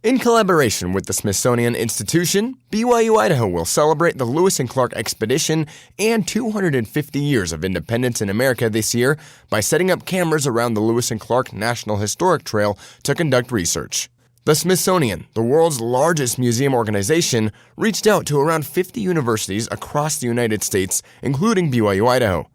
In collaboration with the Smithsonian Institution, BYU-Idaho will celebrate the Lewis and Clark Expedition and 250 years of independence in America this year by setting up cameras around the Lewis and Clark National Historic Trail to conduct research. The Smithsonian, the world's largest museum organization, reached out to around 50 universities across the United States, including BYU-Idaho.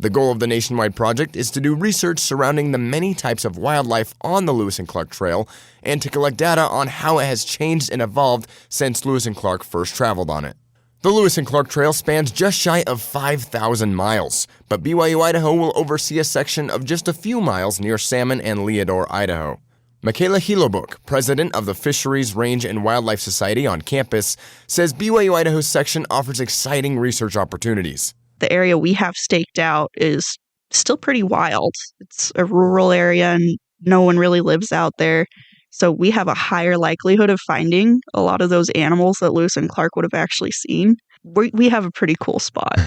The goal of the nationwide project is to do research surrounding the many types of wildlife on the Lewis and Clark Trail and to collect data on how it has changed and evolved since Lewis and Clark first traveled on it. The Lewis and Clark Trail spans just shy of 5,000 miles, but BYU-Idaho will oversee a section of just a few miles near Salmon and Leodore, Idaho. Michaela Hilobuk, president of the Fisheries, Range, and Wildlife Society on campus, says BYU-Idaho's section offers exciting research opportunities. The area we have staked out is still pretty wild. It's a rural area and no one really lives out there. So we have a higher likelihood of finding a lot of those animals that Lewis and Clark would have actually seen. We have a pretty cool spot.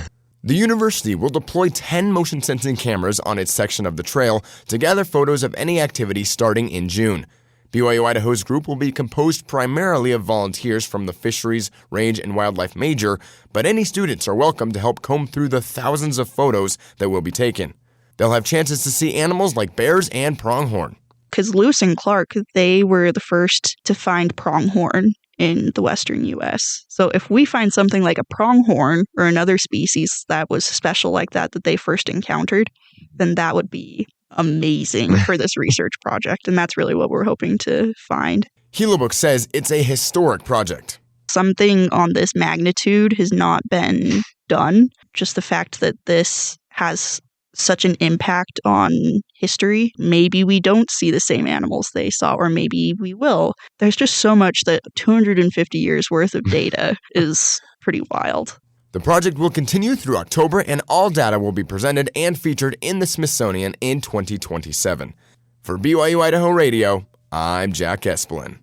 The university will deploy 10 motion sensing cameras on its section of the trail to gather photos of any activity starting in June. BYU-Idaho's group will be composed primarily of volunteers from the Fisheries, Range, and Wildlife major, but any students are welcome to help comb through the thousands of photos that will be taken. They'll have chances to see animals like bears and pronghorn. Because Lewis and Clark, they were the first to find pronghorn in the western U.S. So if we find something like a pronghorn or another species that was special like that they first encountered, then that would be amazing for this research project, and that's really what we're hoping to find. Hilobuk says it's a historic project. Something on this magnitude has not been done. Just the fact that this has such an impact on history. Maybe we don't see the same animals they saw, or maybe we will. There's just so much that 250 years worth of data is pretty wild. The project will continue through October, and all data will be presented and featured in the Smithsonian in 2027. For BYU Idaho Radio, I'm Jack Esplin.